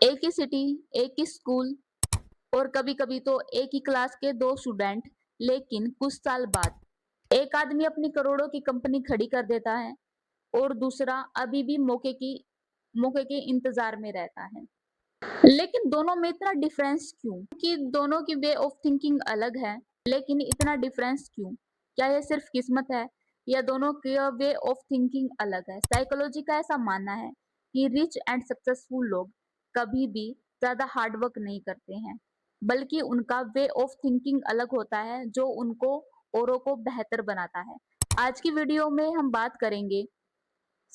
एक ही सिटी, एक ही स्कूल और कभी-कभी तो एक ही क्लास के 2 स्टूडेंट, लेकिन कुछ साल बाद एक आदमी अपनी करोड़ों की कंपनी खड़ी कर देता है और दूसरा अभी भी मौके के इंतजार में रहता है। लेकिन दोनों में इतना डिफरेंस क्यों? कि दोनों की वे ऑफ थिंकिंग अलग है, लेकिन इतना डिफरेंस क्यों? क्या ये सिर्फ किस्मत है या दोनों का वे ऑफ थिंकिंग अलग है? साइकोलॉजी का ऐसा मानना है कि रिच एंड सक्सेसफुल लोग कभी भी ज़्यादा हार्ड वर्क नहीं करते हैं, बल्कि उनका वे ऑफ थिंकिंग अलग होता है जो उनको औरों को बेहतर बनाता है। आज की वीडियो में हम बात करेंगे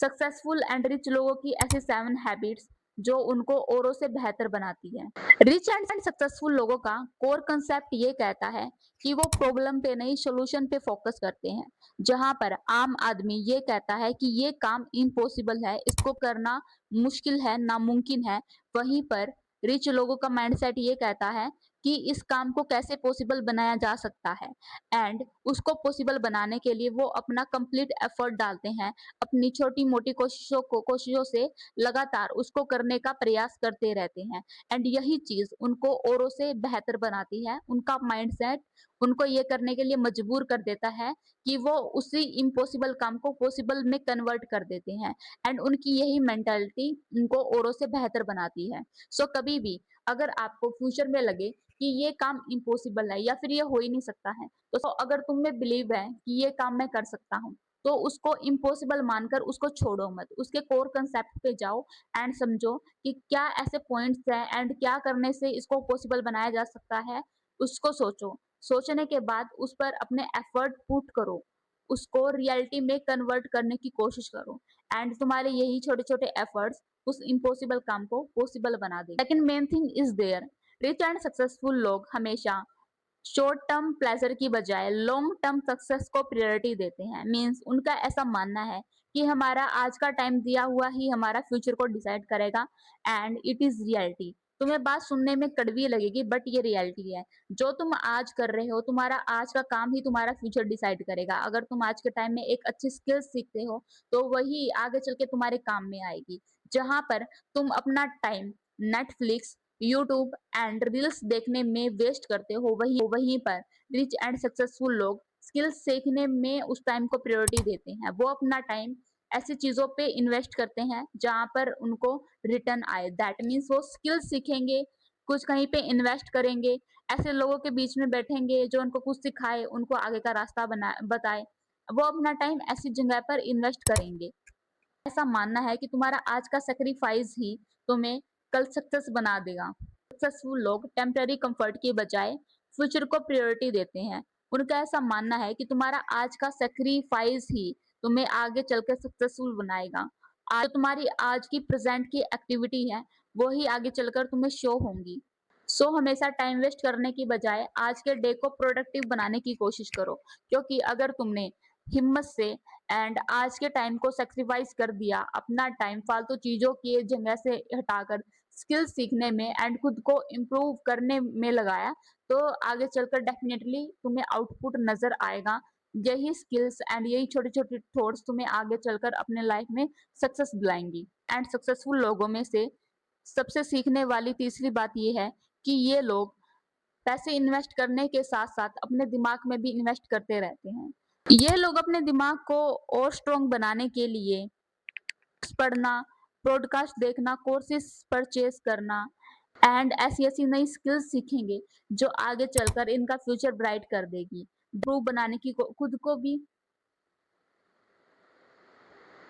सक्सेसफुल एंड रिच लोगों की ऐसी 7 हैबिट्स जो उनको औरों से बेहतर बनाती है। रिच एंड सक्सेसफुल लोगों का कोर कंसेप्ट ये कहता है कि वो प्रॉब्लम पे नहीं सॉल्यूशन पे फोकस करते हैं। जहां पर आम आदमी ये कहता है कि ये काम इम्पॉसिबल है, इसको करना मुश्किल है, नामुमकिन है, वहीं पर रिच लोगों का माइंडसेट ये कहता है कि इस काम को कैसे पॉसिबल बनाया जा सकता है एंड उसको पॉसिबल बनाने के लिए वो अपना कंप्लीट एफर्ट डालते हैं, अपनी छोटी-मोटी कोशिशों से लगातार उसको करने का प्रयास करते रहते हैं एंड यही चीज़ उनको औरों से बेहतर बनाती है। उनका माइंडसेट उनको ये करने के लिए मजबूर कर देता है कि वो उसी इम्पॉसिबल काम को पॉसिबल में कन्वर्ट कर देते हैं एंड उनकी यही मेंटालिटी उनको औरों से बेहतर बनाती है। सो कभी भी अगर आपको फ्यूचर में लगे कि ये काम इम्पॉसिबल है या फिर ये हो ही नहीं सकता है, तो अगर तुम में बिलीव है कि ये काम मैं कर सकता हूँ, तो उसको इम्पॉसिबल मानकर उसको छोड़ो मत। उसके कोर कांसेप्ट पे जाओ एंड समझो कि क्या ऐसे पॉइंट्स हैं एंड क्या करने से इसको पॉसिबल बनाया जा सकता है, उसको सोचो। सोचने के बाद उस पर अपने एफर्ट पुट करो। उसको रियलिटी में कन्वर्ट करने की कोशिश करो एंड तुम्हारे यही छोटे-छोटे एफर्ट्स उस इम्पॉसिबल काम को पॉसिबल बना देंगे। Second main thing is there, rich and successful लोग हमेशा शॉर्ट टर्म प्लेजर की बजाय लॉन्ग टर्म सक्सेस को प्रायोरिटी देते हैं। मीन्स उनका ऐसा मानना है कि हमारा आज का टाइम दिया हुआ ही हमारा फ्यूचर को डिसाइड करेगा एंड इट इज रियलिटी। तुम्हें बात सुनने में कड़वी लगेगी बट ये रियलिटी है। जो तुम आज कर रहे हो, तुम्हारा आज का काम ही तुम्हारा फ्यूचर डिसाइड करेगा। अगर तुम आज के टाइम में एक अच्छी स्किल सीखते हो तो वही आगे चल के तुम्हारे काम में आएगी। जहां पर तुम अपना time Netflix, YouTube and reels देखने में वेस्ट करते हो, वहीं पर रिच एंड सक्सेसफुल लोग स्किल्स सीखने में उस टाइम को प्रायोरिटी देते हैं। वो अपना टाइम ऐसी चीजों पे इन्वेस्ट करते हैं जहां पर उनको रिटर्न आए। दैट मीन्स वो स्किल्स सीखेंगे, कुछ कहीं पे इन्वेस्ट करेंगे, ऐसे लोगों के बीच में बैठेंगे जो उनको कुछ सिखाए, उनको आगे का रास्ता बना बताए। वो अपना टाइम ऐसी जगह पर इन्वेस्ट करेंगे। ऐसा मानना है कि तुम्हारा आज का सैक्रिफाइस ही तुम्हें कल सक्सेस बना देगा। सक्सेसफुल लोग टेम्पररी कंफर्ट की बजाय फ्यूचर को प्रायोरिटी देते हैं। उनका ऐसा मानना है कि तुम्हारा आज का सैक्रिफाइस ही तुम्हें आगे चलकर सक्सेसफुल बनाएगा। आज तुम्हारी आज की प्रेजेंट की एक्टिविटी है, वो ही आगे चलकर तुम्हें शो होंगी। सो हमेशा टाइम वेस्ट करने की बजाय आज के डे को प्रोडक्टिव बनाने की कोशिश करो, क्योंकि अगर तुमने हिम्मत से एंड आज के टाइम को सेक्रीफाइस कर दिया, अपना टाइम फालतू चीजों की जगह से हटाकर स्किल सीखने में एंड खुद को इम्प्रूव करने में लगाया, तो आगे चलकर डेफिनेटली तुम्हें आउटपुट नजर आएगा। यही स्किल्स एंड यही छोटे छोटे थॉट्स तुम्हें आगे चलकर अपने लाइफ में सक्सेस दिलाएंगी। एंड सक्सेसफुल लोगों में से सबसे सीखने वाली तीसरी बात यह है कि ये लोग पैसे इन्वेस्ट करने के साथ-साथ अपने दिमाग में भी इन्वेस्ट करते रहते हैं। ये लोग अपने दिमाग को और स्ट्रॉन्ग बनाने के लिए पढ़ना, पॉडकास्ट देखना, कोर्सेस परचेज़ करना एंड ऐसी-ऐसी नई स्किल्स सीखेंगे जो आगे चलकर इनका फ्यूचर ब्राइट कर देगी। इम्प्रूव बनाने की खुद को भी।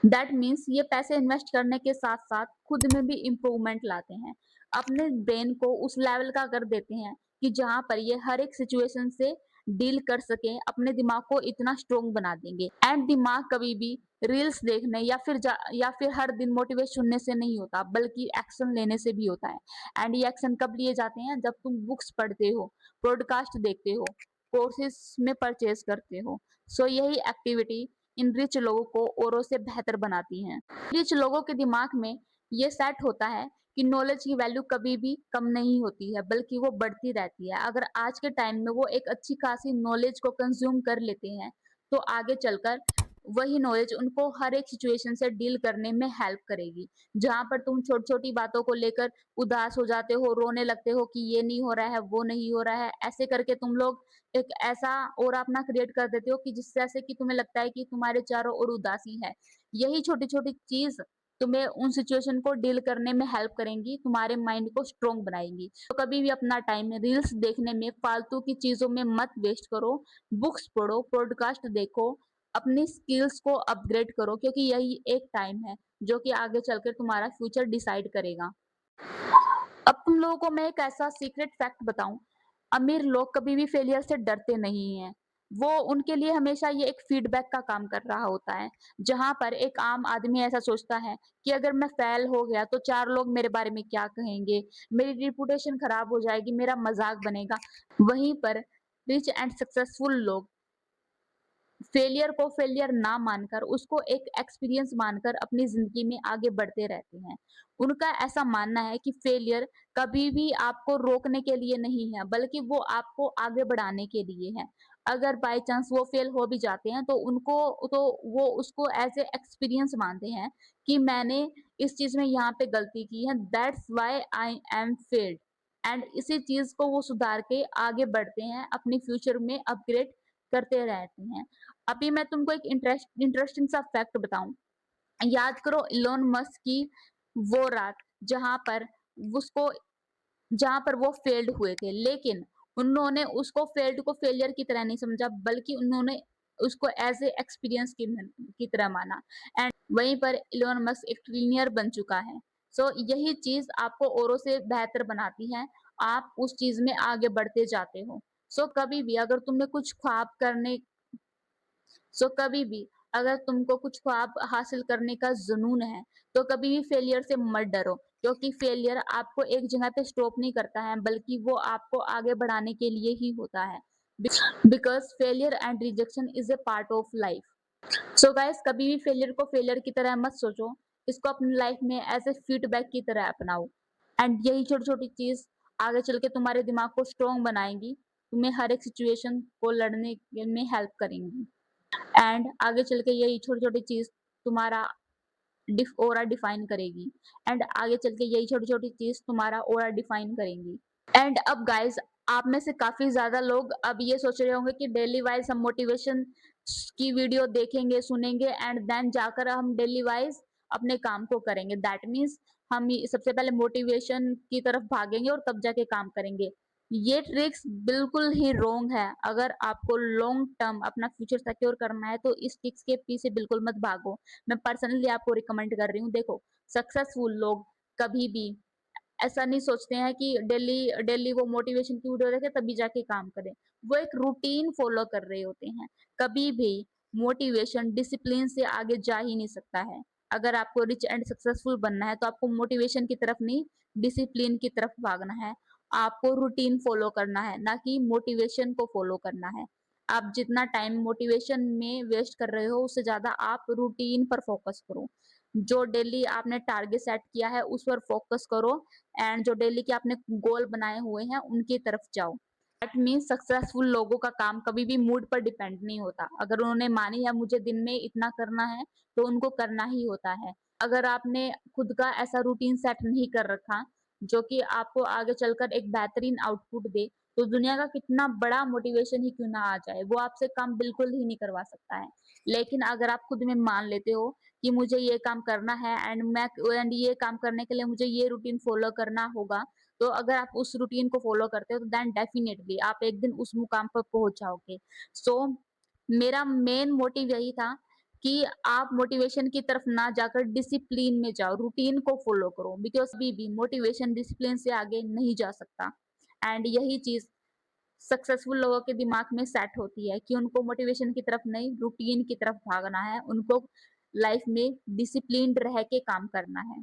दैट मीन्स ये पैसे इन्वेस्ट करने के साथ-साथ खुद में भी इम्प्रूवमेंट लाते हैं। अपने ब्रेन को उस लेवल का कर देते हैं कि जहाँ पर ये हर एक सिचुएशन से डील कर सकें, अपने दिमाग को इतना स्ट्रॉन्ग बना देंगे। एंड दिमाग कभी भी रील्स देखने या फिर हर दिन मोटिवेशन सुनने से नहीं होता, बल्कि एक्शन लेने से भी होता है। एंड ये एक्शन कब लिए जाते हैं? जब तुम बुक्स पढ़ते हो, पॉडकास्ट देखते हो, कोर्सेस में परचेज़ करते हो। सो यही एक्टिविटी इन रिच लोगों को औरों से बेहतर बनाती हैं। रिच लोगों के दिमाग में ये सेट होता है कि नॉलेज की वैल्यू कभी भी कम नहीं होती है, बल्कि वो बढ़ती रहती है। अगर आज के टाइम में वो एक अच्छी खासी नॉलेज को कंज्यूम कर लेते हैं, तो आगे चलकर वही नॉलेज उनको हर एक सिचुएशन से डील करने में हेल्प करेगी। जहाँ पर तुम छोटी-छोटी बातों को लेकर उदास हो जाते हो, रोने लगते हो कि ये नहीं हो रहा है, वो नहीं हो रहा है, ऐसे करके तुम लोग एक ऐसा ऑरा अपना क्रिएट कर देते हो कि जिससे ऐसे कि तुम्हें लगता है कि तुम्हारे चारों ओर उदासी है। यही छोटी-छोटी चीज़ तुम्हें उन सिचुएशन को डील करने में हेल्प करेंगी, तुम्हारे माइंड को स्ट्रॉन्ग बनाएँगी। तो कभी भी अपना टाइम रील्स देखने में, फालतू की चीज़ों में मत वेस्ट करो, बुक्स पढ़ो, पॉडकास्ट देखो, अपनी स्किल्स को अपग्रेड करो क्योंकि यही एक टाइम है, जो कि आगे चलकर तुम्हारा फ्यूचर डिसाइड करेगा। अब तुम लोगों को मैं एक ऐसा सीक्रेट फैक्ट बताऊँ, अमीर लोग कभी भी फेलियर से डरते नहीं हैं। वो उनके लिए हमेशा ये एक फीडबैक का काम कर रहा होता है, जहाँ पर एक आम आदमी ऐसा सोचता है कि अगर मैं फेल हो गया तो 4 लोग मेरे बारे में क्या कहेंगे? मेरी रेपुटेशन खराब हो जाएगी, मेरा मज़ाक बनेगा। वहीं पर रिच एंड सक्सेसफुल लोग फेलियर को फेलियर ना मानकर उसको एक एक्सपीरियंस मानकर अपनी ज़िंदगी में आगे बढ़ते रहते हैं। उनका ऐसा मानना है कि फेलियर कभी भी आपको रोकने के लिए नहीं है, बल्कि वो आपको आगे बढ़ाने के लिए है। अगर बाय चांस वो फेल हो भी जाते हैं तो वो उसको एज़ ए एक्सपीरियंस मानते हैं कि मैंने इस चीज़ में यहाँ पे गलती की है, that's why I am failed and इसी चीज़ को वो सुधार के आगे बढ़ते हैं, अपनी फ्यूचर में अपग्रेड करते रहते हैं। अभी मैं तुमको एक इंटरेस्टिंग सा फैक्ट बताऊँ। याद करो इलोन मस्क की वो रात जहाँ पर उसको जहाँ पर वो फेल्ड हुए थे, लेकिन उन्होंने उसको फेल्ड को फेलियर की तरह नहीं समझा, बल्कि उन्होंने उसको एज़ ए एक्सपीरियंस की तरह माना एंड वहीं पर इलोन मस्क एक ट्रिलियनियर बन चुका है। सो यही चीज़ आपको औरों से बेहतर बनाती है, आप उस चीज़ में आगे बढ़ते जाते हो। सो कभी भी अगर तुम्हें कुछ ख्वाब करने सो कभी भी अगर तुमको कुछ ख्वाब हासिल करने का जुनून है, तो कभी भी फेलियर से मत डरो, क्योंकि फेलियर आपको एक जगह पे स्टॉप नहीं करता है, बल्कि वो आपको आगे बढ़ाने के लिए ही होता है। Because failure and rejection is a part of life. So guys कभी भी फेलियर को फेलियर की तरह मत सोचो, इसको अपनी लाइफ में एज़ ए फीडबैक की तरह अपनाओ एंड यही छोटी-छोटी चीज़ आगे चल के तुम्हारे दिमाग को स्ट्रॉन्ग बनाएँगी, तुम्हें हर एक सिचुएशन को लड़ने में हेल्प करेंगी। एंड आगे चल के यही छोटी-छोटी चीज़ तुम्हारा ऑरा डिफाइन करेगी एंड आगे चल के यही छोटी-छोटी चीज़ तुम्हारा ऑरा डिफाइन करेंगी। एंड अब गाइज़ आप में से काफ़ी ज़्यादा लोग अब ये सोच रहे होंगे कि डेली वाइज़ हम मोटिवेशन की वीडियो देखेंगे, सुनेंगे एंड देन जाकर हम डेली वाइज़ अपने काम को करेंगे। दैट मीन्स हम ये सबसे पहले मोटिवेशन की तरफ भागेंगे और तब जाके काम करेंगे। ये ट्रिक्स बिल्कुल ही रॉन्ग है। अगर आपको लॉन्ग टर्म अपना फ्यूचर सिक्योर करना है तो इस ट्रिक्स के पीछे बिल्कुल मत भागो। मैं पर्सनली आपको रिकमेंड कर रही हूँ। देखो, सक्सेसफुल लोग कभी भी ऐसा नहीं सोचते हैं कि डेली डेली वो मोटिवेशन की वीडियो देखे तभी जाके काम करें। वो एक रूटीन फॉलो कर रहे होते हैं। कभी भी मोटिवेशन डिसिप्लिन से आगे जा ही नहीं सकता है। अगर आपको रिच एंड सक्सेसफुल बनना है तो आपको मोटिवेशन की तरफ नहीं, डिसिप्लिन की तरफ भागना है। आपको रूटीन फॉलो करना है, ना कि मोटिवेशन को फॉलो करना है। आप जितना टाइम मोटिवेशन में वेस्ट कर रहे हो उससे ज़्यादा आप रूटीन पर फोकस करो। जो डेली आपने टारगेट सेट किया है उस पर फोकस करो एंड जो डेली के आपने गोल बनाए हुए हैं उनकी तरफ जाओ। दैट मीन्स सक्सेसफुल लोगों का काम कभी भी मूड पर डिपेंड नहीं होता। अगर उन्होंने मानी है मुझे दिन में इतना करना है, तो उनको करना ही होता है। अगर आपने खुद का ऐसा रूटीन सेट नहीं कर रखा, जो कि आपको आगे चलकर एक बेहतरीन आउटपुट दे, तो दुनिया का कितना बड़ा मोटिवेशन ही क्यों ना आ जाए, वो आपसे काम बिल्कुल ही नहीं करवा सकता है। लेकिन अगर आप खुद में मान लेते हो कि मुझे ये काम करना है एंड ये काम करने के लिए मुझे ये रूटीन फॉलो करना होगा, तो अगर आप उस रूटीन को फॉलो करते हो तो देन डेफिनिटली आप एक दिन उस मुकाम पर पहुंच जाओगे। सो मेरा मेन मोटिव यही था कि आप मोटिवेशन की तरफ ना जाकर डिसिप्लिन में जाओ, रूटीन को फॉलो करो बिकॉज अभी भी मोटिवेशन डिसिप्लिन से आगे नहीं जा सकता एंड यही चीज सक्सेसफुल लोगों के दिमाग में सेट होती है कि उनको मोटिवेशन की तरफ नहीं, रूटीन की तरफ भागना है, उनको लाइफ में डिसिप्लिन्ड रह के काम करना है।